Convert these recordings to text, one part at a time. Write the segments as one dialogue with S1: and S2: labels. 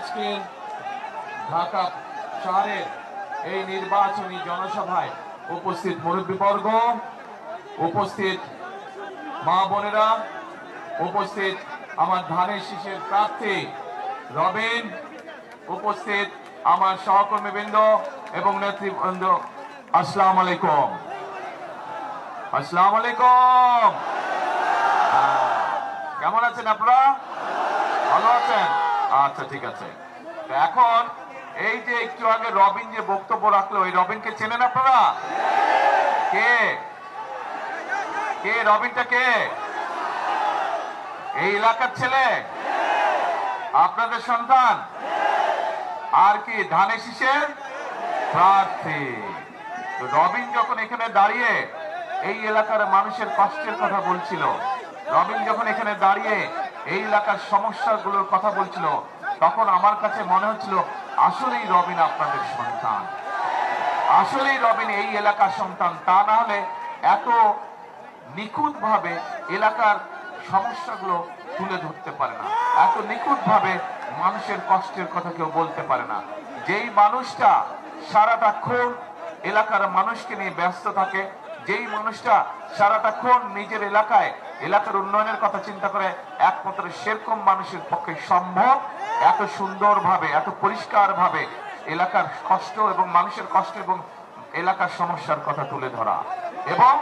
S1: আজকের ঢাকা শহরের এই নির্বাচনী জনসভায় উপস্থিত মুরব্বীবর্গ, উপস্থিত মা বোনেরা, উপস্থিত আমার ধানের শীষের প্রার্থী রবিন, উপস্থিত আমার সহকর্মীবৃন্দ এবং নেতৃবৃন্দ, আসসালামু আলাইকুম। আসসালামু আলাইকুম। কেমন আছেন আপনারা? ভালো আছেন? আচ্ছা, ঠিক আছে। এখন এই যে একটু আগে রবিন যে বক্তব্য রাখলো, ওই রবিনকে চেনেন আপনারা? কে কে রবিনটা? কে? এই এলাকার ছেলে? আপনাদের সন্তান? আর কি ধানের শীষের প্রার্থী? রবিন যখন এখানে দাঁড়িয়ে এই এলাকার মানুষের কষ্টের কথা বলছিল, রবিন যখন এখানে দাঁড়িয়ে এই এলাকার সমস্যাগুলোর কথা বলছিল, তখন আমার কাছে মনে হচ্ছিল আসলেই রবিন আপনাদের সন্তান, আসলেই রবিন এই এলাকার সন্তান। তা না হলে এত নিখুঁত ভাবে এলাকার সমস্যাগুলো তুলে ধরতে পারে না, এত নিখুঁত ভাবে মানুষের কষ্টের কথা কেউ বলতে পারে না। যেই মানুষটা সারাটাক্ষণ এলাকার মানুষকে নিয়ে ব্যস্ত থাকে, যেই মানুষটা সারাটাক্ষণ নিজের এলাকার উন্নয়নের কথা চিন্তা করে, একমাত্র সেরকম মানুষের পক্ষে সম্ভব এত সুন্দরভাবে, এত পরিষ্কার ভাবে এলাকার কষ্ট এবং মানুষের কষ্ট এবং এলাকার সমস্যার কথা তুলে ধরা। এবং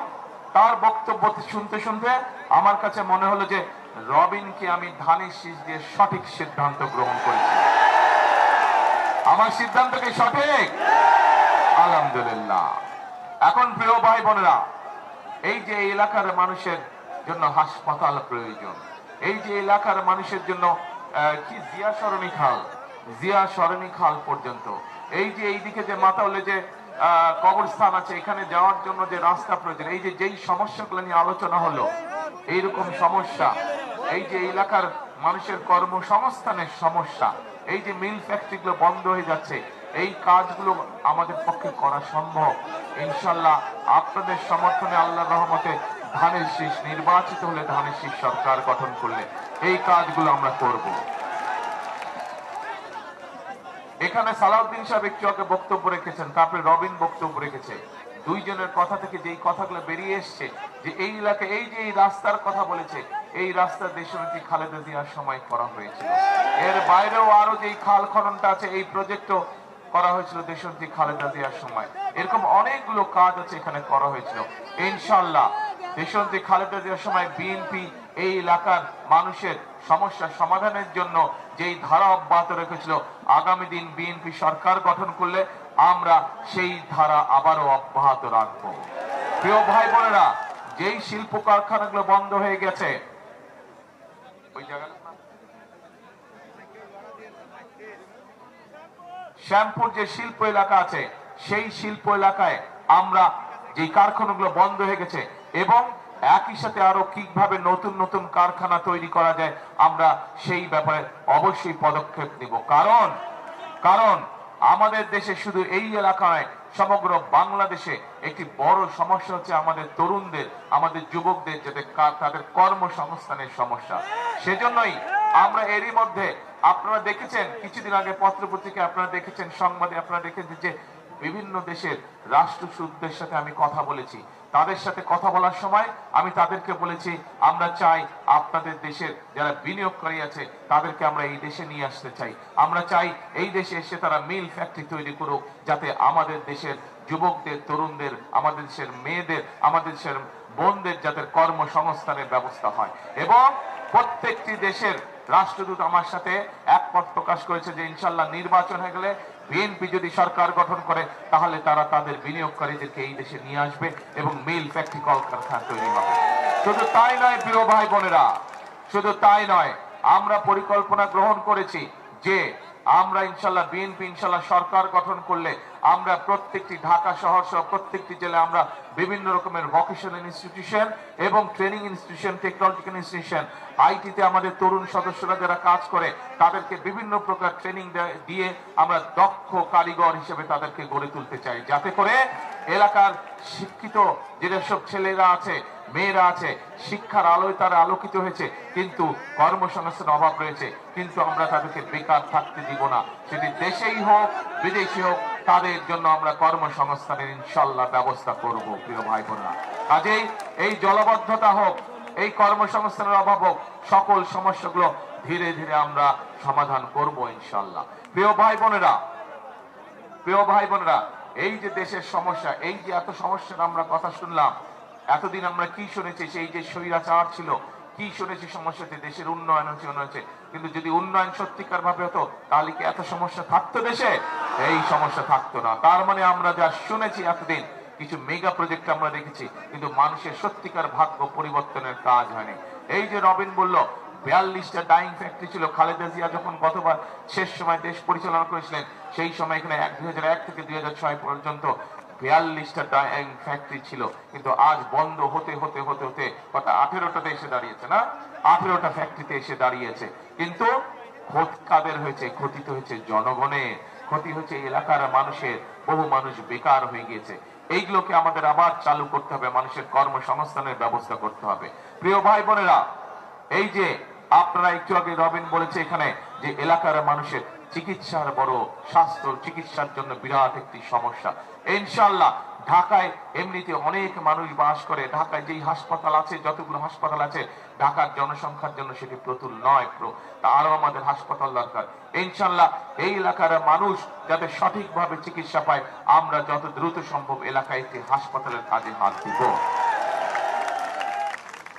S1: তার বক্তব্য শুনতে শুনতে আমার কাছে মনে হলো যে রবিনকে আমি ধানের শীষ দিয়ে সঠিক সিদ্ধান্ত গ্রহণ করেছি। আমার সিদ্ধান্ত কি সঠিক? আলহামদুলিল্লাহ। এখন প্রিয় ভাই বোনেরা, এই যে এলাকার মানুষের জন্য হাসপাতাল প্রয়োজন, এই যে এলাকার মানুষের জন্য কি জিয়া সরণী খাল পর্যন্ত, এই যে এইদিকে যে মাতাউলে যে কবরস্থান আছে, এখানে যাওয়ার জন্য যে রাস্তা প্রয়োজন, এই যে যেই সমস্যাগুলো নিয়ে আলোচনা হলো, এইরকম সমস্যা, এই যে এলাকার মানুষের কর্মসংস্থানের সমস্যা, এই যে মিল ফ্যাক্টরিগুলো বন্ধ হয়ে যাচ্ছে, এই কাজগুলো আমাদের পক্ষে করা সম্ভব ইনশাল্লাহ। আপনাদের সমর্থনে, আল্লাহর রহমতে ধানের শীষ নির্বাচিত হলে, ধানের শীষ সরকার গঠন করলে এই কাজগুলো আমরা করব। এখানে সালাউদ্দিন সাহেব একটু আগে বক্তব্য রেখেছেন, তারপরে রবিন বক্তব্য রেখেছে। দুইজনের কথা থেকে যেই কথাগুলো বেরিয়ে এসছে, যে এই এলাকায় এই যে এই রাস্তার কথা বলেছে, এই রাস্তা দেশনেত্রী খালেদা জিয়ার সময় করা হয়েছিল। এর বাইরেও আরো যেই খাল খননটা আছে, এই প্রজেক্টও করা হয়েছিল দেশনেত্রী খালেদা জিয়ার সময়। এরকম অনেকগুলো কাজ আছে এখানে করা হয়েছিল। ইনশাআল্লাহ দেশনেত্রী খালেদা জিয়ার সময় বিএনপি এই এলাকার মানুষের সমস্যা সমাধানের জন্য যেই ধারা অব্যাহত রেখেছিল, আগামী দিন বিএনপি সরকার গঠন করলে আমরা সেই ধারা আবারও অব্যাহত রাখবো। প্রিয় ভাই বোনেরা, যেই শিল্প কারখানাগুলো বন্ধ হয়ে গেছে, ওই জায়গাটা শ্যামপুর যে শিল্প এলাকা আছে, সেই শিল্প এলাকায় আমরা যে কারখানাগুলো বন্ধ হয়ে গেছে, এবং একই সাথে আরো কিভাবে নতুন নতুন কারখানা তৈরি করা যায়, আমরা সেই ব্যাপারে অবশ্যই পদক্ষেপ নিব। কারণ আমাদের দেশে শুধু এই এলাকায়, সমগ্র বাংলাদেশে একটি বড় সমস্যা হচ্ছে আমাদের তরুণদের, আমাদের যুবকদের, যাতে তাদের কর্মসংস্থানের সমস্যা। সেজন্যই আমরা এরই মধ্যে আপনারা দেখেছেন, কিছুদিন আগে পত্রপত্রিকায় আপনারা দেখেছেন, সংবাদে আপনারা দেখেছেন যে বিভিন্ন দেশের রাষ্ট্রদূতদের সাথে আমি কথা বলেছি। তাদের সাথে কথা বলার সময় আমি তাদেরকে বলেছি, আমরা চাই আপনাদের দেশের যারা বিনিয়োগকারী আছে তাদেরকে আমরা এই দেশে নিয়ে আসতে চাই। আমরা চাই এই দেশে এসে তারা মিল ফ্যাক্টরি তৈরি করুক, যাতে আমাদের দেশের যুবকদের, তরুণদের, আমাদের দেশের মেয়েদের, আমাদের দেশের বোনদের যাতে কর্মসংস্থানের ব্যবস্থা হয়। এবং প্রত্যেকটি দেশের রাষ্ট্রদূত আমার সাথে একমত প্রকাশ করেছে যে ইনশাল্লাহ নির্বাচন হয়ে গেলে বিএনপি যদি সরকার গঠন করে, তাহলে তারা তাদের বিনিয়োগকারীদেরকে এই দেশে নিয়ে আসবে এবং মিল ফ্যাক্টরি কলকারখানা তৈরি হবে। শুধু তাই নয় প্রিয় ভাই বোনেরা, শুধু তাই নয়, আমরা পরিকল্পনা গ্রহণ করেছি যে আমরা ইনশাল্লাহ বিএনপি ইনশাল্লাহ সরকার গঠন করলে আমরা প্রত্যেকটি ঢাকা শহর সহ প্রত্যেকটি জেলায় আমরা বিভিন্ন রকমের ভোকেশনাল ইনস্টিটিউশন এবং ট্রেনিং ইনস্টিটিউশন, টেকনোলজিক্যাল ইনস্টিটিউশন, আইটিতে আমাদের তরুণ সদস্যরা যারা কাজ করে তাদেরকে বিভিন্ন প্রকার ট্রেনিং দিয়ে আমরা দক্ষ কারিগর হিসেবে তাদেরকে গড়ে তুলতে চাই, যাতে করে এলাকার শিক্ষিত যেসব ছেলেরা আছে, মেয়েরা আছে, শিক্ষার আলোয় তারা আলোকিত হয়েছে, কিন্তু কর্মসংস্থানের অভাব রয়েছে, কিন্তু আমরা তাদেরকে বেকার থাকতে দিব না। সেটি দেশেই হোক বিদেশি হোক, তাদের জন্য আমরা কর্মসংস্থানের ইনশাল্লাহ ব্যবস্থা করব। প্রিয় ভাই বোনেরা, কাজেই এই জলবদ্ধতা হোক, এই কর্মসংস্থানের অভাব হোক, সকল সমস্যাগুলো ধীরে ধীরে আমরা সমাধান করব ইনশাল্লাহ। প্রিয় ভাই বোনেরা, প্রিয় ভাই বোনেরা, এই যে দেশের সমস্যা, এই যে এত সমস্যার আমরা কথা শুনলাম, এতদিন আমরা কি শুনেছি? সেই যে স্বৈরাচার ছিল, কি শুনেছি সমস্যাতে? দেশের উন্নয়ন হচ্ছে, কিন্তু যদি উন্নয়ন সত্যিকার ভাবে হতো তাহলে কি এত সমস্যা থাকতো দেশে? এই সমস্যা থাকতো না। তার মানে আমরা যা শুনেছি এতদিন, কিছু মেগা প্রজেক্ট আমরা দেখেছি, কিন্তু মানুষের সত্যিকার ভাগ্য পরিবর্তনের কাজ হয়নি। এই যে রবিন বলল 42টা ডাইং ফ্যাক্টরি ছিল। খালেদা জিয়া যখন গতবার শেষ সময় দেশ পরিচালনা করেছিলেন, সেই সময় এখানে 2001 থেকে 2006 পর্যন্ত 42টা ডাইং ফ্যাক্টরি ছিল, কিন্তু আজ বন্ধ হতে হতে হতে হতে কত 18টাতে এসে দাঁড়িয়েছে না? 18টা ফ্যাক্টরিতে এসে দাঁড়িয়েছে। কিন্তু ক্ষতি কাদের হয়েছে? ক্ষতি তো হয়েছে জনগণের, ক্ষতি হয়েছে এলাকার মানুষের। বহু মানুষ বেকার হয়ে গিয়েছে। এইগুলোকে আমাদের আবার চালু করতে হবে, মানুষের কর্মসংস্থানের ব্যবস্থা করতে হবে। প্রিয় ভাই বোনেরা, এই যে আপনারা একটু আগে রবিন বলেছে এখানে যে এলাকার মানুষের চিকিৎসার বড়, স্বাস্থ্য চিকিৎসার জন্য বিরাট একটি সমস্যা। ইনশাআল্লাহ ঢাকায় এমনিতে অনেক মানুষ বাস করে। ঢাকায় যেই হাসপাতাল আছে, যতগুলো হাসপাতাল আছে, ঢাকার জনসংখ্যার জন্য সেটি প্রতুল নয়। আরো আমাদের হাসপাতাল দরকার। ইনশাআল্লাহ এই এলাকার মানুষ যাতে সঠিকভাবে চিকিৎসা পায়, আমরা যত দ্রুত সম্ভব এলাকায় একটি হাসপাতালের কাজে হাত দিব।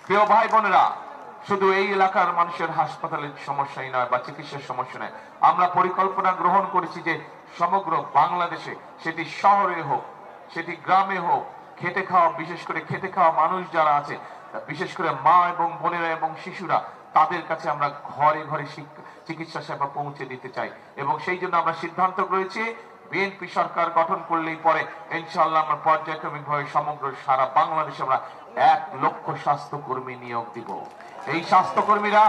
S1: প্রিয় ভাই বোনেরা, শুধু এই এলাকার মানুষের হাসপাতালের সমস্যাই নয় বা চিকিৎসার সমস্যা নয়, আমরা পরিকল্পনা গ্রহণ করেছি যে সমগ্র বাংলাদেশে, সেটি শহরে হোক, সেটি গ্রামে হোক, খেটে খাওয়া, বিশেষ করে খেটে খাওয়া মানুষ যারা আছে, বিশেষ করে মা এবং বোনেরা এবং শিশুরা, তাদের কাছে আমরা ঘরে ঘরে চিকিৎসা সেবা পৌঁছে দিতে চাই। এবং সেই জন্য আমরা সিদ্ধান্ত করেছি, বিএনপি সরকার গঠন করলেই পরে ইনশাআল্লাহ আমরা পর্যায়ক্রমিকভাবে সমগ্র সারা বাংলাদেশে আমরা 1 লক্ষ স্বাস্থ্যকর্মী নিয়োগ দিব। এই স্বাস্থ্যকর্মীরা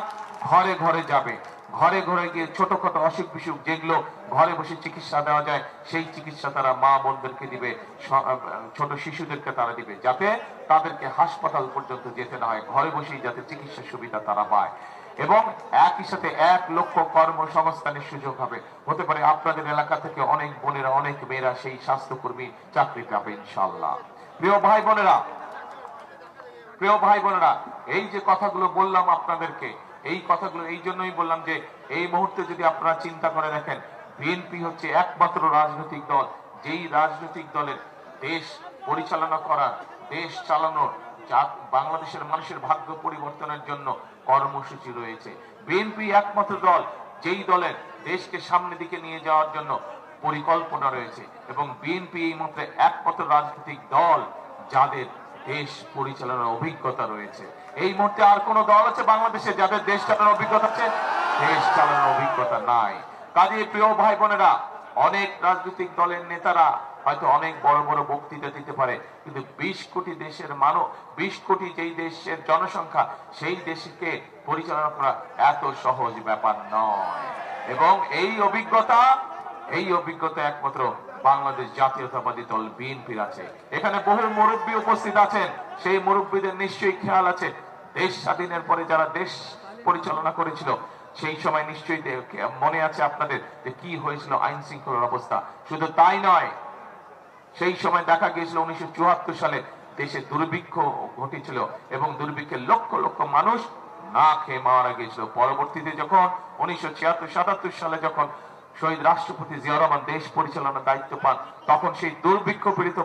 S1: ঘরে ঘরে যাবে, ঘরে ঘরে গিয়ে ছোটখাটো অসুখ বিসুখ যেগুলো ঘরে বসে চিকিৎসা দেওয়া যায়, সেই চিকিৎসা তারা মা বোনদেরকে দিবে, ছোট শিশুদেরকে তারা দিবে, যাতে তাদেরকে হাসপাতাল পর্যন্ত যেতে না হয়, ঘরে বসেই যাতে চিকিৎসার সুবিধা তারা পায়। এবং একই সাথে 1 লক্ষ কর্মসংস্থানের সুযোগ হবে। হতে পারে আপনাদের এলাকা থেকে অনেক বোনেরা, অনেক মেয়েরা সেই স্বাস্থ্যকর্মী চাকরি পাবে ইনশাআল্লাহ। প্রিয় ভাই বোনেরা, প্রিয় ভাই বোনেরা, এই যে কথাগুলো বললাম আপনাদেরকে, এই কথাগুলো এই জন্যই বললাম যে এই মুহূর্তে যদি আপনারা চিন্তা করে দেখেন, বিএনপি হচ্ছে একমাত্র রাজনৈতিক দল, যেই রাজনৈতিক দলের দেশ পরিচালনা করার, দেশ চালানোর, বাংলাদেশের মানুষের ভাগ্য পরিবর্তনের জন্য কর্মসূচি রয়েছে। বিএনপি একমাত্র দল যেই দলের দেশকে সামনে দিকে নিয়ে যাওয়ার জন্য পরিকল্পনা রয়েছে, এবং বিএনপি এই মুহূর্তে একমাত্র রাজনৈতিক দল যাদের দেশ পরিচালনার অভিজ্ঞতা রয়েছে। এই মুহূর্তে আর কোন দল আছে বাংলাদেশে যাদের দেশ চালানোর অভিজ্ঞতা আছে? দেশ চালানোর অভিজ্ঞতা নাই। কাজে প্রিয় ভাই বোনেরা, অনেক রাজনৈতিক দলের নেতারা হয়তো অনেক বড় বড় বক্তৃতা দিতে পারে, কিন্তু 20 কোটি দেশের মানব, 20 কোটি যেই দেশের জনসংখ্যা, সেই দেশকে পরিচালনা করা এত সহজ ব্যাপার নয়। এবং এই অভিজ্ঞতা একমাত্র বাংলাদেশ জাতীয়তাবাদী দল বিএনপির আছে। এখানে বহু মুরব্বী উপস্থিত আছেন, সেই মুরব্বীদের নিশ্চয়ই খেয়াল আছে, দেশ স্বাধীনের পরে যারা দেশ পরিচালনা করেছিল, সেই সময় নিশ্চয়ই মনে আছে আপনাদের যে কি হয়েছিল আইন শৃঙ্খলার অবস্থা। শুধু তাই নয়, সেই সময় দেখা গিয়েছিল 1974 সালে দেশে দুর্ভিক্ষ ঘটেছিল, এবং দুর্ভিক্ষে লক্ষ লক্ষ মানুষ না খেয়ে মারা গিয়েছিল। পরবর্তীতে যখন 1976-77 সালে যখন শহীদ রাষ্ট্রপতি জিয়া রহমান দেশ পরিচালনার দায়িত্ব পান, তখন সেই দুর্ভিক্ষ পীড়িত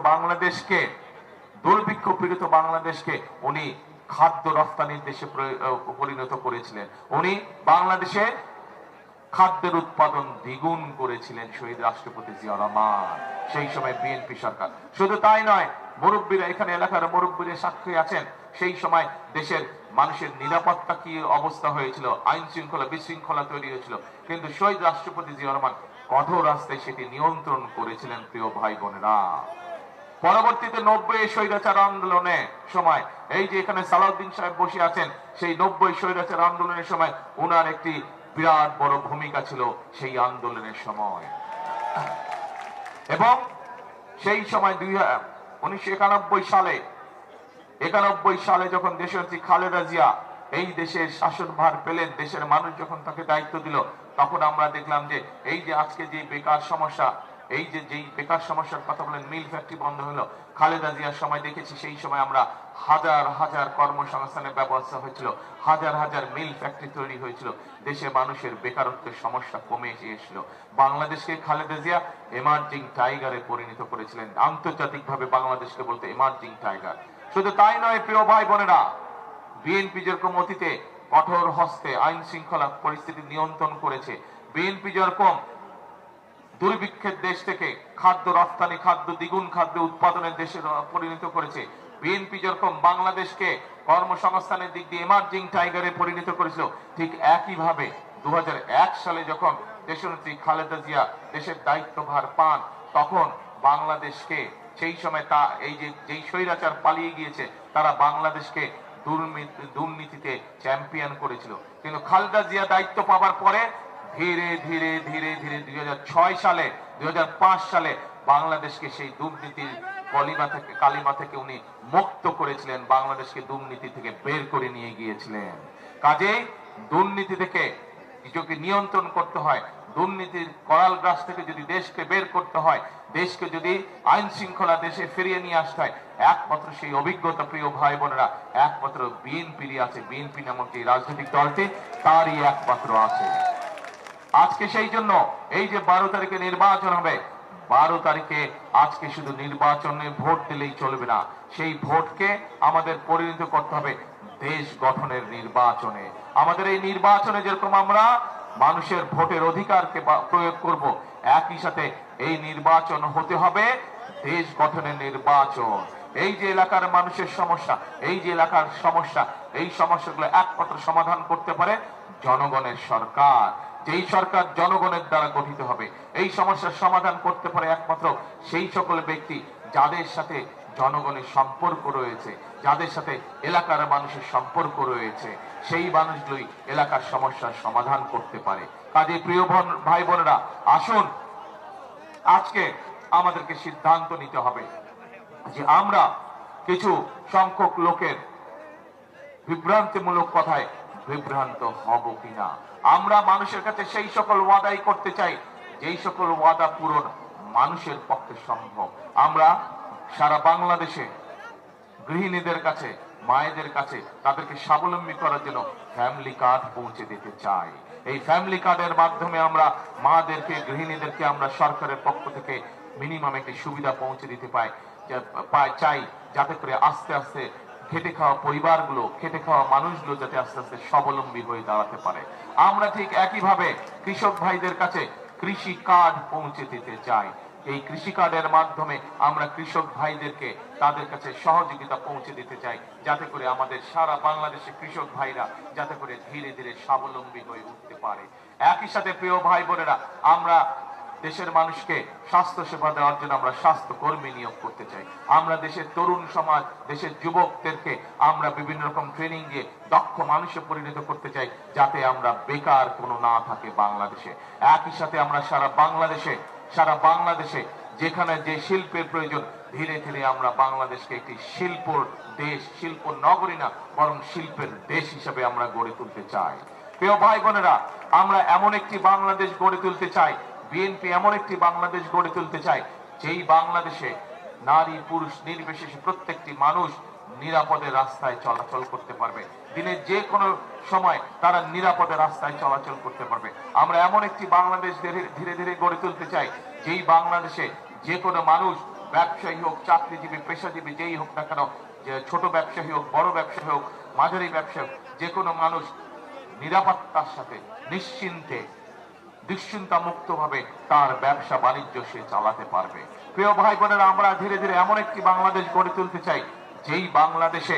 S1: বাংলাদেশকে উনি খাদ্য রপ্তানির দেশে পরিণত করেছিলেন। উনি বাংলাদেশে খাদ্যের উৎপাদন দ্বিগুণ করেছিলেন শহীদ রাষ্ট্রপতি জিয়া রহমান, সেই সময় বিএনপি সরকার। শুধু তাই নয়, মুরব্বীরা, এখানে এলাকার মুরব্বীরা সাক্ষী আছেন, সেই সময় দেশের মানুষের নিরাপত্তা কি অবস্থা হয়েছিল, আইন শৃঙ্খলা বিশৃঙ্খলা তৈরি হয়েছিল, কিন্তু শহীদ রাষ্ট্রপতি জিয়া রহমান কঠোর রাস্তায় সেটি নিয়ন্ত্রণ করেছিলেন। প্রিয় ভাই বোনেরা, পরবর্তীতে 90 স্বৈরাচার আন্দোলনে সময়, এই যে এখানে সালাউদ্দিন সাহেব বসে আছেন, সেই 90 স্বৈরাচার আন্দোলনের সময় উনার একটি বিরাট বড় ভূমিকা ছিল সেই আন্দোলনের সময়। এবং সেই সময় 1991 সালে যখন দেশনেত্রী খালেদা জিয়া এই দেশের শাসনভার পেলেন, দেশের মানুষ যখন তাকে দায়িত্ব দিল, তখন আমরা দেখলাম যে এই যে আজকে যে বেকার সমস্যা, এই যে যেই বেকার সমস্যার কথা বলেন, মিল ফ্যাক্টরি বন্ধ হলো, খালেদা জিয়ার সময় দেখেছি সেই সময় আমরা হাজার হাজার কর্মসংস্থানের ব্যবস্থা হয়েছিল, হাজার হাজার মিল ফ্যাক্টরি তৈরি হয়েছিল, দেশে মানুষের বেকারত্বের সমস্যা কমে এসেছিল। বাংলাদেশকে খালেদা জিয়া এমার্জিং টাইগারে পরিণত করেছিলেন, আন্তর্জাতিকভাবে বাংলাদেশকে বলতে এমার্জিং টাইগার। শুধু তাই নয় প্রিয় ভাই বোনেরা, বিএনপি যেরকম অতীতে কঠোর হস্তে আইন শৃঙ্খলা পরিস্থিতি নিয়ন্ত্রণ করেছে, বিএনপি যেরকম দুর্ভিক্ষের দেশ থেকে খাদ্য রপ্তানি, খাদ্য দ্বিগুণ খাদ্য উৎপাদনের দেশে পরিণত করেছে, বিএনপি যেরকম বাংলাদেশকে কর্মসংস্থানের দিক দিয়ে এমার্জিং টাইগারে পরিণত করেছিল, ঠিক একইভাবে 2001 সালে যখন দেশনেত্রী খালেদা জিয়া দেশের দায়িত্বভার পান, তখন বাংলাদেশকে সেই সময় এই যে যেই স্বৈরাচার পালিয়ে গিয়েছে, তারা বাংলাদেশকে দুর্নীতিতে চ্যাম্পিয়ন করেছিল। কিন্তু খালেদা জিয়া দায়িত্ব পাওয়ার পরে ধীরে ধীরে ধীরে ধীরে 2006 সালে 2005 সালে বাংলাদেশকে সেই দুর্নীতির কালিমা থেকে উনি মুক্ত করেছিলেন, বাংলাদেশকে দুর্নীতি থেকে বের করে নিয়ে গিয়েছিলেন। কাজেই দুর্নীতি থেকে নিজেকে নিয়ন্ত্রণ করতে হয়, দুর্নীতির করাল গ্রাস থেকে যদি দেশকে বের করতে হয়, দেশকে যদি আইন শৃঙ্খলা দেশে ফিরিয়ে নিয়ে আসতে হয়, একমাত্র সেই অভিজ্ঞতা প্রিয় ভাই বোনেরা একমাত্র বিএনপিরই আছে। বিএনপি নামক এই রাজনৈতিক দলটি তারই একমাত্র আছে। আজকে সেই জন্য এই যে 12 তারিখে নির্বাচন হবে, 12 তারিখে আজকে শুধু নির্বাচনে ভোট দিলেই চলবে না, সেই ভোটকে আমাদের পরিণত করতে হবে দেশ গঠনের নির্বাচনে। আমাদের এই নির্বাচনে যেরকম আমরা মানুষের ভোটের অধিকারকে প্রয়োগ করব, একই সাথে এই নির্বাচন হতে হবে দেশ গঠনের নির্বাচন। এই যে এলাকার মানুষের সমস্যা, এই যে এলাকার সমস্যা, এই সমস্যাগুলো একমাত্র সমাধান করতে পারে জনগণের সরকার। যেই সরকার জনগণের দ্বারা গঠিত হবে, এই সমস্যার সমাধান করতে পারে একমাত্র সেই সকল ব্যক্তি যাদের সাথে জনগণের সম্পর্ক রয়েছে, যাদের সাথে এলাকার মানুষের সম্পর্ক রয়েছে, সেই মানুষগুলোই এলাকার সমস্যার সমাধান করতে পারে। কাজে প্রিয় ভাই বোনেরা, আসুন আজকে আমাদেরকে সিদ্ধান্ত নিতে হবে যে আমরা কিছু সংখ্যক লোকের বিভ্রান্তিমূলক কথায় বিভ্রান্ত হব কিনা। আমরা মানুষের কাছে সেই সকল ওয়াদাই করতে চাই যেই সকল ওয়াদা পূরণ মানুষের পক্ষে সম্ভব। আমরা সারা বাংলাদেশে গৃহিণীদের কাছে, মায়েদের কাছে তাদেরকে স্বাবলম্বী করার জন্য ফ্যামিলি কার্ড পৌঁছে দিতে চাই। এই ফ্যামিলি কার্ডের মাধ্যমে আমরা মাদেরকে, গৃহিণীদেরকে আমরা সরকারের পক্ষ থেকে মিনিমাম একটি সুবিধা পৌঁছে দিতে চাই, যাতে করে আস্তে আস্তে খেটে খাওয়া পরিবারগুলো, খেটে খাওয়া মানুষগুলো যাতে আস্তে আস্তে স্বাবলম্বী হয়ে দাঁড়াতে পারে। আমরা ঠিক একইভাবে কৃষক ভাইদের কাছে কৃষি কার্ড পৌঁছে দিতে চাই। এই কৃষি কার্ডের মাধ্যমে আমরা কৃষক ভাইদেরকে তাদের কাছে সহযোগিতা পৌঁছে দিতে চাই, যাতে করে আমাদের সারা বাংলাদেশে কৃষক ভাইরা যাতে করে ধীরে ধীরে স্বাবলম্বী হয়ে উঠতে পারে। একই সাথে প্রিয় ভাই বোনেরা, আমরা দেশের মানুষকে স্বাস্থ্য সেবা দেওয়ার জন্য আমরা স্বাস্থ্য কর্মী নিয়োগ করতে চাই। আমরা দেশের তরুণ সমাজ, দেশের যুবকদেরকে আমরা বিভিন্ন রকম ট্রেনিং দিয়ে দক্ষ মানুষে পরিণত করতে চাই, যাতে আমরা বেকার কোনো না থাকে বাংলাদেশে। একই সাথে আমরা সারা বাংলাদেশে যেখানে যে শিল্পের প্রয়োজন, ধীরে ধীরে আমরা বাংলাদেশকে একটি শিল্পর দেশ, শিল্প নগরী না বরং শিল্পের দেশ হিসেবে আমরা গড়ে তুলতে চাই। প্রিয় ভাই বোনেরা, আমরা এমন একটি বাংলাদেশ গড়ে তুলতে চাই, বিএনপি এমন একটি বাংলাদেশ গড়ে তুলতে চাই যেই বাংলাদেশে নারী পুরুষ নির্বিশেষে প্রত্যেকটি মানুষ নিরাপদে রাস্তায় চলাচল করতে পারবে, দিনের যে কোনো সময় তারা নিরাপদে রাস্তায় চলাচল করতে পারবে। আমরা এমন একটি বাংলাদেশ ধীরে ধীরে গড়ে তুলতে চাই যেই বাংলাদেশে যে কোনো মানুষ, ব্যবসায়ী হোক, চাকরিজীবী, পেশাজীবী যেই হোক না কেন, যে ছোট ব্যবসায়ী হোক, বড় ব্যবসায়ী হোক, মাঝারি ব্যবসায়ী হোক, যে কোনো মানুষ নিরাপত্তার সাথে নিশ্চিন্তে দুশ্চিন্তা মুক্ত ভাবে তার ব্যবসা বাণিজ্য সে চালাতে পারবে। প্রিয় ভাই বোনেরা, আমরা ধীরে ধীরে এমন একটি বাংলাদেশ গড়ে তুলতে চাই যেই বাংলাদেশে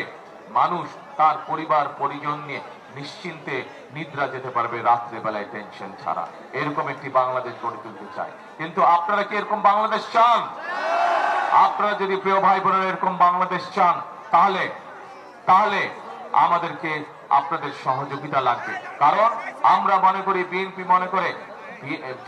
S1: মানুষ তার পরিবার পরিজন নিয়ে নিশ্চিন্তে নিদ্রা যেতে পারবে রাত্রে বেলায় টেনশন ছাড়া। এরকম একটি বাংলাদেশ গড়ে তুলতে চাই। কিন্তু আপনারা কি এরকম বাংলাদেশ চান? আপনারা যদি প্রিয় ভাই বোনেরা এরকম বাংলাদেশ চান, তাহলে তাহলে আমাদেরকে আপনাদের সহযোগিতা লাগবে। কারণ আমরা মনে করি, বিএনপি মনে করে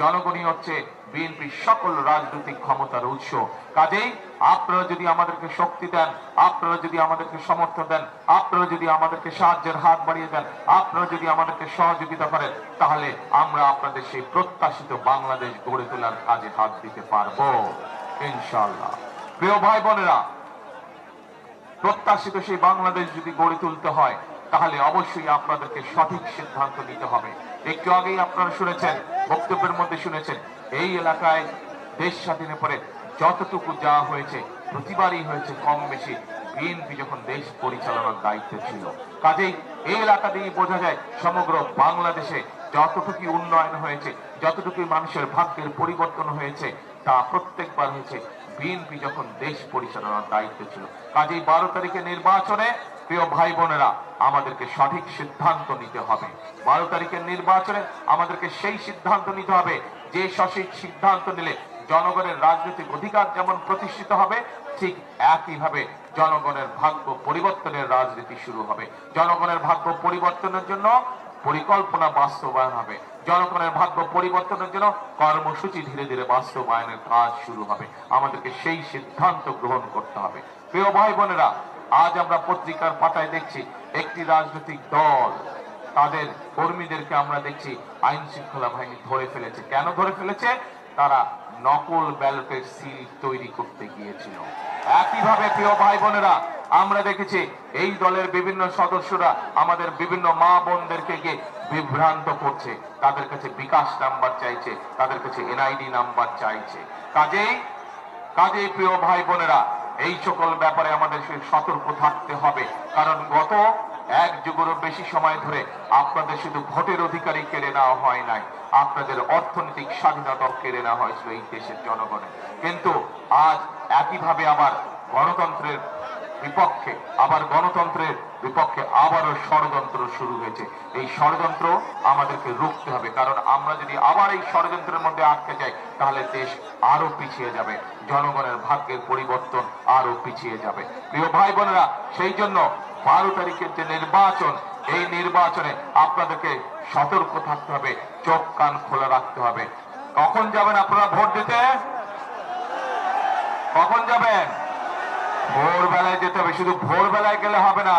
S1: জনগণই হচ্ছে বিএনপির সকল রাজনৈতিক ক্ষমতার উৎস। কাজেই আপনারা যদি আমাদেরকে শক্তি দেন, আপনারা যদি আমাদেরকে সমর্থন দেন, আপনারা যদি আমাদেরকে সাহায্যের হাত বাড়িয়ে দেন, আপনারা যদি আমাদেরকে সহযোগিতা করেন, তাহলে আমরা আপনাদের সেই প্রত্যাশিত বাংলাদেশ গড়ে তোলার কাজে হাত দিতে পারবো ইনশাআল্লাহ। প্রিয় ভাই বোনেরা, প্রত্যাশিত সেই বাংলাদেশ যদি গড়ে তুলতে হয়, তাহলে অবশ্যই আপনাদেরকে সঠিক সিদ্ধান্ত নিতে হবে। একটু আগেই আপনারা শুনেছেন, বক্তব্যের মধ্যে শুনেছেন, এই এলাকায় দেশ স্বাধীনের পরে যতটুকু যা হয়েছে প্রতিবারই হয়েছে কম বেশি বিএনপি যখন দেশ পরিচালনার দায়িত্বে ছিল। কাজেই এই এলাকা দিয়ে বোঝা যায় সমগ্র বাংলাদেশে যতটুকু উন্নয়ন হয়েছে, যতটুকু মানুষের ভাগ্যের পরিবর্তন হয়েছে, তা প্রত্যেকবার হয়েছে বিএনপি যখন দেশ পরিচালনার দায়িত্ব ছিল। কাজেই 12 তারিখে নির্বাচনে প্রিয় ভাই বোনেরা আমাদেরকে সঠিক সিদ্ধান্ত নিতে হবে। 12 তারিখের নির্বাচনে আমাদেরকে সেই সিদ্ধান্ত নিতে হবে যে সঠিক সিদ্ধান্ত নিলে জনগণের রাজনৈতিক অধিকার যেমন প্রতিষ্ঠিত হবে, ঠিক একইভাবে জনগণের ভাগ্য পরিবর্তনের রাজনীতি শুরু হবে। জনগণের ভাগ্য পরিবর্তনের জন্য পরিকল্পনা বাস্তবায়ন হবে। জনগণের ভাগ্য পরিবর্তনের জন্য কর্মসূচি ধীরে ধীরে বাস্তবায়নের কাজ শুরু হবে। আমাদেরকে সেই সিদ্ধান্ত গ্রহণ করতে হবে। প্রিয় ভাই বোনেরা, আজ আমরা পত্রিকার পাতায় দেখছি একটি রাজনৈতিক দল তাদের কর্মীদেরকে আমরা দেখছি আইন শৃঙ্খলা বাহিনী ধরে ফেলেছে। কেন ধরে ফেলেছে? তারা নকল ব্যালটের সিল তৈরি করতে গিয়েছিল। একইভাবে প্রিয় ভাই বোনেরা, আমরা দেখেছি এই দলের বিভিন্ন সদস্যরা আমাদের বিভিন্ন মা বোনদেরকে গিয়ে বিভ্রান্ত করছে, তাদের কাছে বিকাশ নাম্বার চাইছে, তাদের কাছে এনআইডি নাম্বার চাইছে। কাজেই প্রিয় ভাই বোনেরা, এই সকল ব্যাপারে আমাদের সতর্ক থাকতে হবে। কারণ গত 1 যুগেরও বেশি সময় ধরে আপনাদের শুধু ভোটের অধিকারই কেড়ে নেওয়া হয় নাই, আপনাদের অর্থনৈতিক স্বাধীনতা কেড়ে নেওয়া হয়েছিল এই দেশের জনগণের। কিন্তু আজ একইভাবে আবার গণতন্ত্রের বিপক্ষে আবারও ষড়যন্ত্র শুরু হয়েছে। এই ষড়যন্ত্র আমাদেরকে রুখতে হবে। কারণ আমরা যদি আবার এই ষড়যন্ত্রের মধ্যে আটকে যাই, তাহলে দেশ আরো পিছিয়ে যাবে, জনগণের ভাগ্যের পরিবর্তন আরো পিছিয়ে যাবে। প্রিয় ভাই বোনেরা, সেই জন্য 12 তারিখের যে নির্বাচন, এই নির্বাচনে আপনাদেরকে সতর্ক থাকতে হবে, চোখ কান খোলা রাখতে হবে। কখন যাবেন আপনারা ভোট দিতে? কখন যাবেন? ভোরবেলায় যেতে হবে। শুধু ভোরবেলায় গেলে হবে না,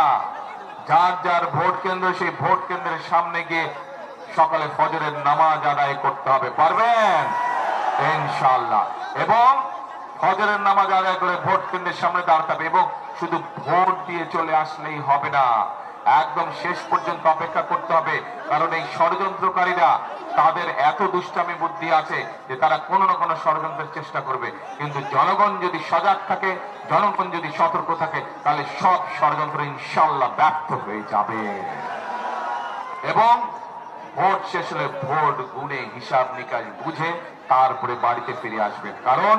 S1: যার যার ভোট কেন্দ্র, সেই ভোট কেন্দ্রের সামনে গিয়ে সকালে ফজরের নামাজ আদায় করতে হবে। পারবেন ইনশাআল্লাহ। এবং ফজরের নামাজ আদায় করে ভোট কেন্দ্রের সামনে দাঁড়াতে হবে। এবং শুধু ভোট দিয়ে চলে আসলেই হবে না, একদম শেষ পর্যন্ত অপেক্ষা করতে হবে। কারণ এই ষড়যন্ত্রকারীরা, তাদের এত দুষ্টামি বুদ্ধি আছে যে তারা কোনো না কোনো ষড়যন্ত্রের চেষ্টা করবে। কিন্তু জনগণ যদি সজাগ থাকে, জনগণ যদি সতর্ক থাকে, তাহলে সব ষড়যন্ত্র ইনশাআল্লাহ ব্যর্থ হয়ে যাবে। এবং ভোট শেষ হলে ভোট গুণে হিসাব নিকাশ বুঝে তারপরে বাড়িতে ফিরে আসবে। কারণ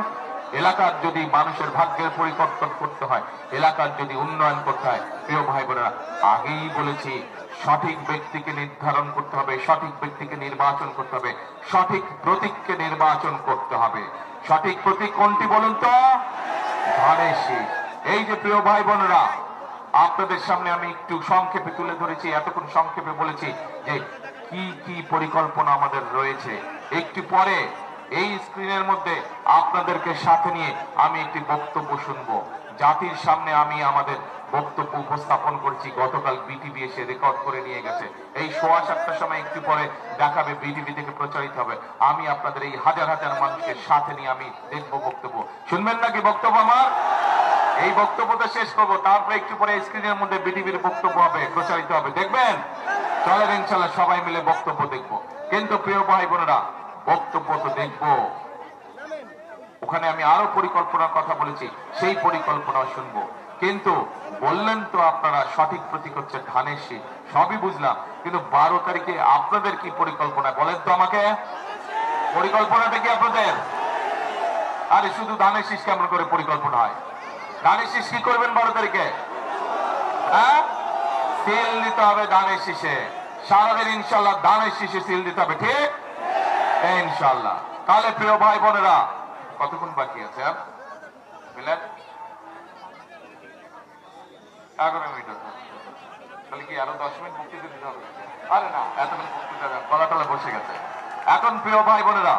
S1: এলাকার যদি মানুষের ভাগ্যের পরিবর্তন করতে হয়, এলাকার যদি উন্নয়ন করতে হয়, প্রিয় ভাই বোনেরা, আগেই বলেছি সঠিক ব্যক্তিকে নির্ধারণ করতে হবে, সঠিক ব্যক্তিকে নির্বাচন করতে হবে, সঠিক প্রতীককে নির্বাচন করতে হবে। সঠিক প্রতীক কোনটি বলুন তো? ধানের শীষ। এই যে প্রিয় ভাই বোনেরা, আপনাদের সামনে আমি একটু সংক্ষেপে তুলে ধরেছি, এতক্ষণ সংক্ষেপে বলেছি যে কি কি পরিকল্পনা আমাদের রয়েছে। একটু পরে এই স্ক্রিনের মধ্যে আপনাদেরকে সাথে নিয়ে আমি একটি বক্তব্য শুনবো। জাতির সামনে আমি আমাদের বক্তব্য উপস্থাপন করছি, গতকাল বিটিভি এসে রেকর্ড করে নিয়ে গেছে। এই 7:15 সময় একটু পরে দেখাবে, বিটিভি থেকে প্রচারিত হবে। আমি আপনাদের এই হাজার হাজার মানুষকে সাথে নিয়ে আমি দেখবো বক্তব্য। শুনবেন নাকি বক্তব্য আমার? এই বক্তব্যটা শেষ করবো, তারপরে একটু পরে স্ক্রিনের মধ্যে বিটিভির বক্তব্য হবে, প্রচারিত হবে, দেখবেন। চলেন ইনশাআল্লাহ সবাই মিলে বক্তব্য দেখবো। কিন্তু প্রিয় ভাই বোনেরা, বক্তব্য তো দেখবো, ওখানে আমি আরো পরিকল্পনার কথা বলেছি, সেই পরিকল্পনা শুনবো। কিন্তু বললেন তো আপনারা সঠিক প্রতীক হচ্ছে ধানের শীষ, সবই বুঝলাম, কিন্তু 12 তারিখে আপনাদের কি পরিকল্পনা বলেন তো আমাকে? পরিকল্পনাটা কি আপনাদের? আরে শুধু ধানের শীষ কেমন করে পরিকল্পনা হয়? ধানের শীষ কি করবেন 12 তারিখে? হ্যাঁ, সিল দিতে হবে ধানের শীষে। সারাদিন ইনশাল্লাহ ধানের শীষে সিল দিতে হবে, ঠিক ইনশাল্লাহ। তাহলে প্রিয় ভাই বোনেরা, কতক্ষণ বাকি আছে? বুঝলেন, 11 মিনিট আছে। তাহলে কি আরো 10 মিনিট বক্তৃতা দিতে হবে? আরে না, এতক্ষণ বক্তৃতা গলা টলা বসে গেছে। এখন প্রিয় ভাই বোনেরা,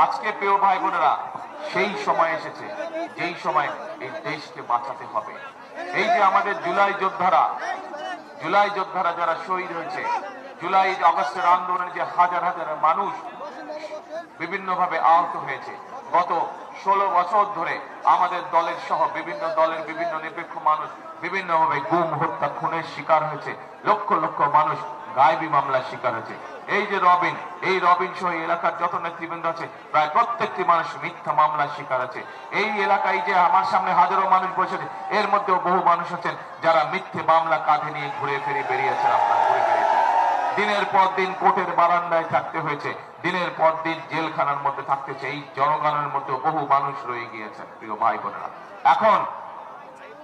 S1: আজকে প্রিয় ভাই বোনেরা সেই সময় এসেছে যেই সময় এই দেশকে বাঁচাতে হবে। এই যে আমাদের জুলাই যোদ্ধারা যারা শহীদ হয়েছে, জুলাই আগস্টের আন্দোলনে যে হাজার হাজার মানুষ বিভিন্ন ভাবে আহত হয়েছে, গত 16 বছর ধরে আমাদের দলের সহ বিভিন্ন দলের বিভিন্ন নিরপেক্ষ মানুষ বিভিন্ন ভাবে গুম, হত্যা, খুনের শিকার হয়েছে। লক্ষ লক্ষ মানুষ গায়েবী মামলার শিকার হয়েছে। এই যে রবিন সহ এলাকার যত নেতৃবৃন্দ আছে, প্রায় প্রত্যেকটি মানুষ মিথ্যা মামলার শিকার আছে। এই এলাকায় যে আমার সামনে হাজারো মানুষ বসেছে, এর মধ্যেও বহু মানুষ আছেন যারা মিথ্যে মামলা কাঁধে নিয়ে ঘুরে ফিরে বেরিয়েছেন। আপনার ঘুরে বেরিয়েছেন, দিনের পর দিন কোর্টের বারান্দায় থাকতে হয়েছে, দিনের পর দিন জেলখানার মধ্যে থাকতে হয়েছে। এই জনগণের মধ্যে বহু মানুষ রয়ে গিয়েছেন। প্রিয় ভাই বোনেরা, এখন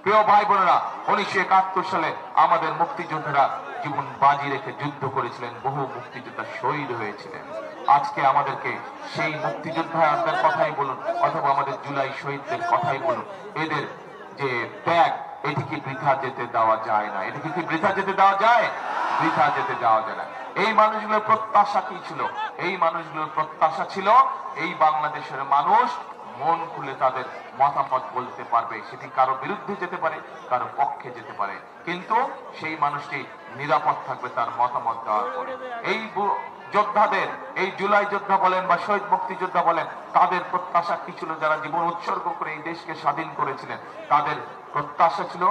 S1: প্রিয় ভাই বোনেরা, 1971 সালে আমাদের মুক্তিযোদ্ধারা জীবন বাজি রেখে যুদ্ধ করেছিলেন, বহু মুক্তিযোদ্ধা শহীদ হয়েছিলেন। আজকে আমাদেরকে সেই মুক্তিযোদ্ধাদের কথাই বলুন অথবা আমাদের জুলাই শহীদদের কথাই বলুন, এদের যে ত্যাগ, এটি কি বৃথা যেতে দেওয়া যায় না? এটি কি বৃথা যেতে দেওয়া যায়? বৃথা যেতে দেওয়া যায় না। এই মানুষগুলোর প্রত্যাশা কি ছিল? এই মানুষগুলোর প্রত্যাশা ছিল এই বাংলাদেশের মানুষ মন খুলে তাদের মতামত বলতে পারবে। সেটি কারো বিরুদ্ধে যেতে পারে, কারো পক্ষে যেতে পারে, কিন্তু সেই মানুষটি নিরাপদ থাকবে তার মতামত দেওয়ার পরে। এই যোদ্ধাদের, এই জুলাই যোদ্ধা বলেন বা শহীদ মুক্তিযোদ্ধা বলেন, তাদের প্রত্যাশা কি ছিল? যারা জীবন উৎসর্গ করে এই দেশকে স্বাধীন করেছিলেন, তাদের প্রত্যাশা ছিল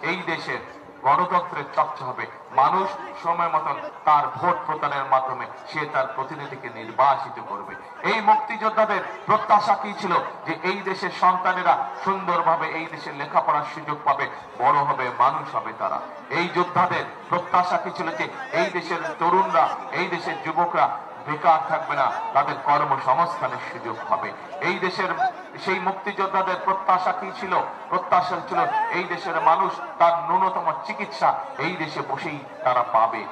S1: এই দেশের গণতন্ত্রের চর্চা হবে। মানুষ সময় মতন তার ভোট প্রদানের মাধ্যমে সে তার প্রতিনিধিকে নির্বাচিত করবে। এই মুক্তিযোদ্ধাদের প্রত্যাশা কি ছিল? যে এই দেশের সন্তানেরা সুন্দরভাবে এই দেশের লেখাপড়ার সুযোগ পাবে, বড় হবে, মানুষ হবে তারা। এই যোদ্ধাদের প্রত্যাশা কি ছিল? যে এই দেশের তরুণরা, এই দেশের যুবকরা বেকার থাকবে না, তাদের কর্মসংস্থানের সুযোগ হবে। এই দেশের সেই মুক্তিযোদ্ধাদের প্রত্যাশা কি ছিল? প্রত্যাশা ছিল এই দেশের মানুষ তার ন্যূনতম চিকিৎসা এই দেশে বসেই তারা পাবে।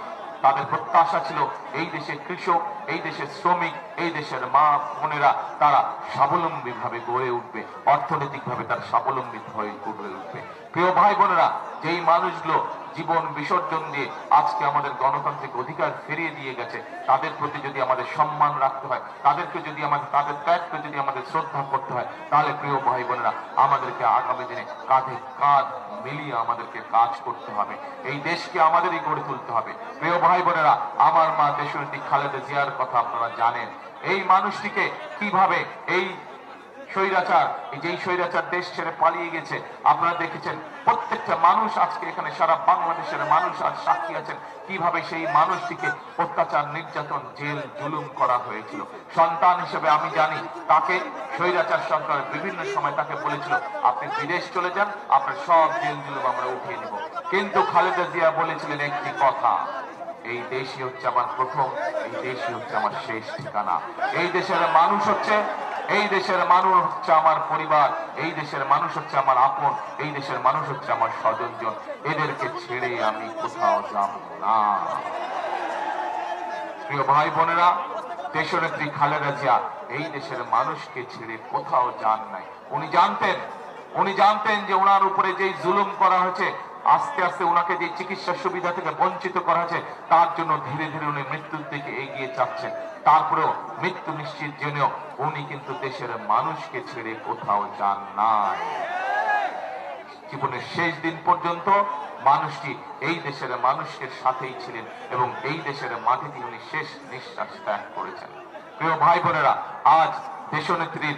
S1: তাদের প্রত্যাশা ছিল এই দেশের কৃষক, এই দেশের শ্রমিক, এই দেশের মা বোনেরা তারা স্বাবলম্বী ভাবে গড়ে উঠবে, অর্থনৈতিক ভাবে তারা স্বাবলম্বী হয়ে গড়ে উঠবে। প্রিয় ভাই বোনেরা, যেই মানুষগুলো জীবন বিসর্জন দিয়ে আজকে আমাদের গণতান্ত্রিক অধিকার ফিরিয়ে দিয়ে গেছে, তাদের প্রতি যদি আমাদের সম্মান রাখতে হয়, তাদেরকে যদি আমাদের তাদের ত্যাগকে যদি আমাদের শ্রদ্ধা করতে হয়, তাহলে প্রিয় ভাই বোনেরা আমাদেরকে আগামী দিনে কাঁধে কাঁধ মিলিয়ে আমাদেরকে কাজ করতে হবে। এই দেশকে আমাদেরই গড়ে তুলতে হবে। প্রিয় ভাই বোনেরা, আমার মা দেশনেত্রী খালেদা জিয়ার কথা আপনারা জানেন। এই মানুষটিকে কিভাবে এই স্বৈরাচার, যেই স্বৈরাচার দেশ ছেড়ে পালিয়ে গেছে, আপনারা দেখেছেন প্রত্যেকটা মানুষ আজকে এখানে সারা বাংলাদেশের মানুষ আজ সাক্ষী আছেন কিভাবে সেই মানুষটিকে অত্যাচার, নির্যাতন, জেল জুলুম করা হয়েছিল। সন্তান হিসেবে আমি জানি তাকে স্বৈরাচার সরকার বিভিন্ন সময় তাকে বলেছিল আপনি বিদেশ চলে যান, আপনার সব জেল জুলুম আমরা উঠিয়ে নেব। কিন্তু খালেদা জিয়া বলেছিলেন একটি কথা, এই দেশই হচ্ছে আমার প্রথম, এই দেশই হচ্ছে আমার শেষ ঠিকানা। এই দেশের মানুষ হচ্ছে আমার পরিবার, এই দেশের মানুষ হচ্ছে আমার আপন, এই দেশের মানুষ হচ্ছে আমার স্বজনজন। এদেরকে ছেড়ে আমি কোথাও যাব না। প্রিয় ভাই বোনেরা, দেশনেত্রী খালেদা জিয়া এই দেশের মানুষকে ছেড়ে কোথাও যান নাই। উনি জানতেন যে ওনার উপরে যেই জুলুম করা হয়েছে, আস্তে আস্তে ওনাকে যে চিকিৎসা সুবিধা থেকে বঞ্চিত করা হয়েছে, তার জন্য ধীরে ধীরে উনি মৃত্যুর দিকে এগিয়ে যাচ্ছেন। তারপরেও মৃত্যু নিশ্চিত জেনেও উনি কিন্তু দেশের মানুষকে ছেড়ে কোথাও যান নাই। জীবনের শেষ দিন পর্যন্ত মানুষটি এই দেশের মানুষের সাথেই ছিলেন এবং এই দেশের মাটিতে উনি শেষ নিঃশ্বাস ত্যাগ করেছেন। প্রিয় ভাই বোনেরা, আজ দেশনেত্রীর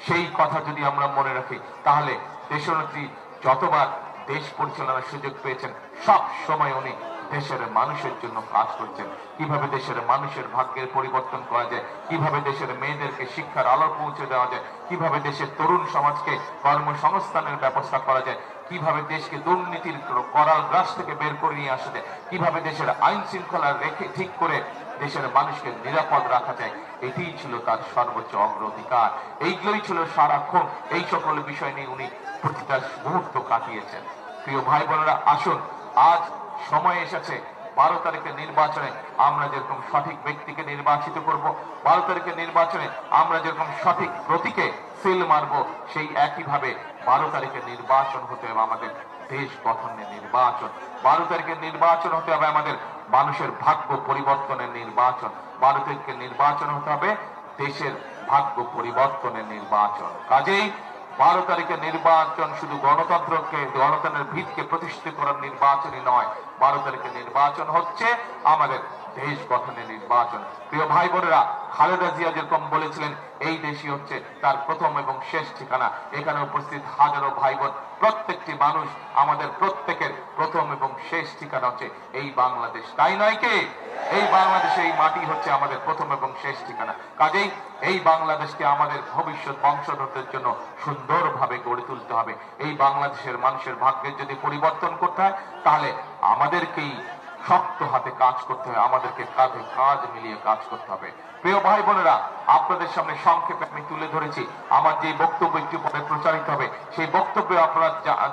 S1: সেই কথা যদি আমরা মনে রাখি, তাহলে দেশনেত্রী যতবার দেশ পরিচালনার সুযোগ পেয়েছেন, সব সময় উনি দেশের মানুষের জন্য কাজ করছেন, কিভাবে দেশের মানুষের ভাগ্যের পরিবর্তন করা যায়, কিভাবে দেশের মেয়েদেরকে শিক্ষার আলো পৌঁছে দেওয়া যায়, কিভাবে দেশের তরুণ সমাজকে কর্মসংস্থানের ব্যবস্থা করা যায়, কিভাবে দেশকে দুর্নীতির করাল গ্রাস থেকে বের করে নিয়ে আসা যায়, কিভাবে দেশের আইন শৃঙ্খলা রেখে ঠিক করে দেশের মানুষকে নিরাপদ রাখা যায়, এটিই ছিল তার সর্বোচ্চ অগ্রাধিকার। এইগুলোই ছিল সারাক্ষণ, এই সকল বিষয় নিয়ে উনি প্রতিটা মুহূর্ত কাটিয়েছেন। প্রিয় ভাই বোনেরা, আসুন আজ সময় এসেছে 12 তারিখের নির্বাচনে আমরা যেরকম সঠিক ব্যক্তিকে নির্বাচিত করব, 12 তারিখের নির্বাচনে আমরা যেরকম সঠিক প্রতীকে সিল মারব, সেই একইভাবে 12 তারিখের নির্বাচন হতে হবে আমাদের দেশ গঠনের নির্বাচন। 12 তারিখের নির্বাচন হতে হবে আমাদের মানুষের ভাগ্য পরিবর্তনের নির্বাচন। 12 তারিখের নির্বাচন হতে হবে দেশের ভাগ্য পরিবর্তনের নির্বাচন। কাজেই 12 তারিখের নির্বাচন শুধু গণতন্ত্রের ভিতকে প্রতিষ্ঠিত করার নির্বাচনই নয়, 12 তারিখের নির্বাচন হচ্ছে আমাদের দেশ গঠনের নির্বাচন। প্রিয় ভাই বোনেরা, খালেদা জিয়া যেরকম বলেছিলেন এই দেশই হচ্ছে তার প্রথম এবং শেষ ঠিকানা। এখানে উপস্থিত হাজারো ভাই বোন, প্রত্যেকটি মানুষ, আমাদের প্রত্যেকের প্রথম এবং শেষ ঠিকানা হচ্ছে এই বাংলাদেশ, তাই নয় কি? এই বাংলাদেশে এই মাটি হচ্ছে আমাদের প্রথম এবং শেষ ঠিকানা। কাজেই এই বাংলাদেশকে আমাদের ভবিষ্যৎ বংশধরদের জন্য সুন্দরভাবে গড়ে তুলতে হবে। এই বাংলাদেশের মানুষের ভাগ্যের যদি পরিবর্তন করতে হয়, তাহলে আমাদেরকেই শক্ত হাতে কাজ করতে হবে, আমাদেরকে কাঁধে কাঁধ মিলিয়ে কাজ করতে হবে। প্রিয় ভাই বোনেরা, আপনাদের সামনে সংক্ষেপে আমি তুলে ধরেছি আমার যে বক্তব্য একটু পরে প্রচারিত হবে, সেই বক্তব্যে আপনারা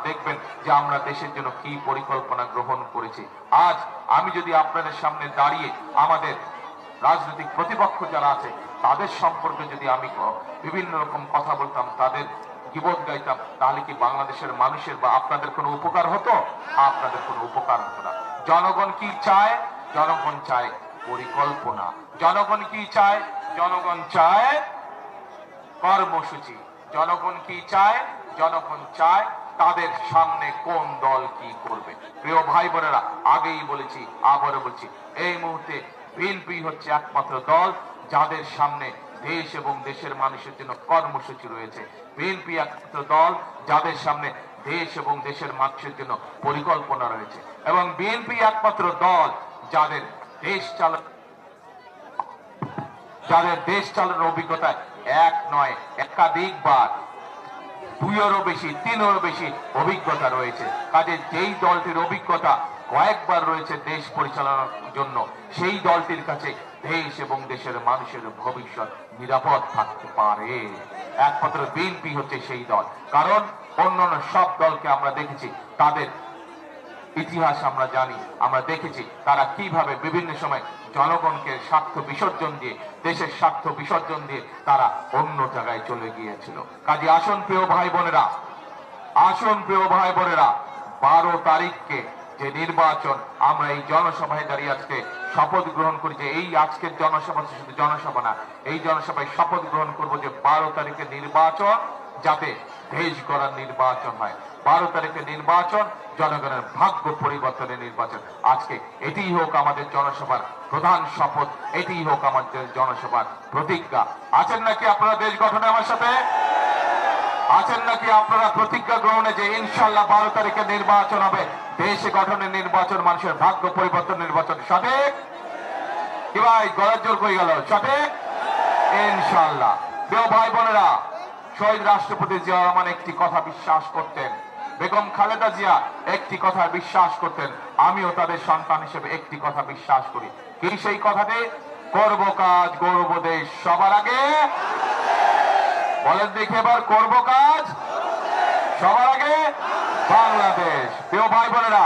S1: দেখবেন যে আমরা দেশের জন্য কি পরিকল্পনা গ্রহণ করেছি। আজ আমি যদি আপনাদের সামনে দাঁড়িয়ে আমাদের রাজনৈতিক প্রতিপক্ষ যারা আছে তাদের সম্পর্কে যদি আমি বিভিন্ন রকম কথা বলতাম, তাদের গীবত গাইতাম, তাহলে কি বাংলাদেশের মানুষের বা আপনাদের কোনো উপকার হতো? আপনাদের কোনো উপকার হতো না। জনগণ কি চায়? জনগণ চায় পরিকল্পনা। জনগণ কি চায়? জনগণ চায় কর্মসূচি। জনগণ কি চায়? জনগণ চায় তাদের সামনে কোন দল কি করবে। প্রিয় ভাই বোনেরা, আগেই বলেছি, আবারও বলছি, এই মুহূর্তে বিএনপি হচ্ছে একমাত্র দল যাদের সামনে দেশ এবং দেশের মানুষের জন্য কর্মসূচি রয়েছে। বিএনপি একমাত্র দল যাদের সামনে দেশ এবং দেশের মানুষের জন্য পরিকল্পনা রয়েছে, এবং বিএনপি একমাত্র দল যাদের দেশ চালানোর অভিজ্ঞতা এক নয়, একাধিকবার, দুইয়েরও বেশি, তিনেরও বেশি অভিজ্ঞতা রয়েছে। কাজে যেই দলটির অভিজ্ঞতা কয়েকবার রয়েছে দেশ পরিচালনার জন্য, সেই দলটির কাছে দেশ এবং দেশের মানুষের ভবিষ্যৎ নিরাপদ থাকতে পারে। একমাত্র বিএনপি হচ্ছে সেই দল। কারণ অন্যান্য সব দলকে আমরা দেখেছি, তাদের ইতিহাস আমরা জানি, আমরা দেখেছি তারা কিভাবে বিভিন্ন সময় জনগণকে স্বার্থ বিসর্জন দিয়ে, দেশের স্বার্থ বিসর্জন দিয়ে তারা অন্য জায়গায় চলে গিয়েছিল। কাজে আসুন প্রিয় ভাই বোনেরা, আসুন প্রিয় ভাই বোনেরা, 12 তারিখকে যে নির্বাচন, আমরা এই জনসভায় দাঁড়িয়ে আজকে শপথ গ্রহণ করি যে এই আজকের জনসভা শুধু জনসভা না, এই জনসভায় শপথ গ্রহণ করব যে 12 তারিখের নির্বাচন যাতে দেশ গড়ার নির্বাচন হয়। 12 তারিখের নির্বাচন জনগণের ভাগ্য পরিবর্তনের নির্বাচন। আজকে এটিই হোক আমাদের জনসভার প্রধান শপথ, এটিই হোক আমাদের জনসভার প্রতিজ্ঞা। আছেন নাকি আপনারা দেশ গঠনে আমার সাথে? আছেন নাকি আপনারা প্রতিজ্ঞা গ্রহণে যে ইনশাল্লাহ 12 তারিখের নির্বাচন হবে দেশ গঠনের নির্বাচন, মানুষের ভাগ্য পরিবর্তন নির্বাচন? সঠিক কি ভাই? গলার জোর হয়ে গেল, সঠিক ইনশাল্লাহ। প্রিয় ভাই বোনেরা, শহীদ রাষ্ট্রপতি জিয়া রহমান একটি কথা বিশ্বাস করতেন, বেগম খালেদা জিয়া একটি কথা বিশ্বাস করতেন, আমিও তাদের সন্তান হিসেবে একটি কথা বিশ্বাস করি। কি সেই কথাটি? করব কাজ, গড়ব দেশ, সবার আগে বলেন দেখি এবার, করব কাজ, সবার আগে বাংলাদেশ। প্রিয় ভাই বোনেরা,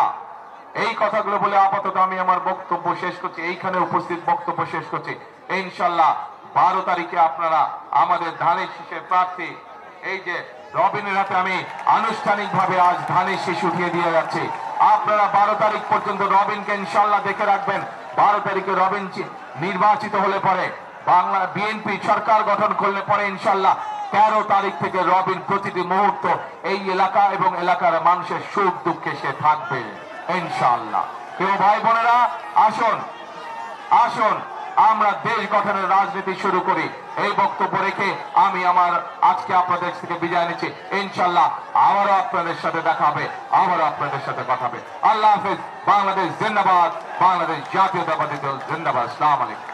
S1: এই কথাগুলো বলে আপাতত আমি আমার বক্তব্য শেষ করছি, এইখানে উপস্থিত বক্তব্য শেষ করছি। ইনশাল্লাহ 12 তারিখে আপনারা আমাদের ধানের শীষের প্রার্থী, এই যে রবিনের হাতে আমি আনুষ্ঠানিকভাবে আজ ধানের শীষ উঠিয়ে দিয়ে যাচ্ছি। আপনারা 12 তারিখ পর্যন্ত রবিনকে ইনশাল্লাহ দেখে রাখবেন। 12 তারিখে রবিন নির্বাচিত হলে পরে, বাংলা বিএনপি সরকার গঠন করলে পরে ইনশাল্লাহ 13 তারিখ থেকে রবিন প্রতিটি মুহূর্ত এই এলাকা এবং এলাকার মানুষের সুখ দুঃখে সে থাকবে ইনশাল্লাহ। প্রিয় ভাই বোনেরা, আসুন আসুন আমরা দেশ গঠনের রাজনীতি শুরু করি। এই বক্তব্য রেখে আমি আমার আজকে আপনাদের থেকে বিদায় নিচ্ছি। ইনশাল্লাহ আবারও আপনাদের সাথে দেখা হবে, আবারও আপনাদের সাথে কথা হবে। আল্লাহ হাফেজ। বাংলাদেশ জিন্দাবাদ, বাংলাদেশ জাতীয়তাবাদী দল জিন্দাবাদ। আসসালামু আলাইকুম।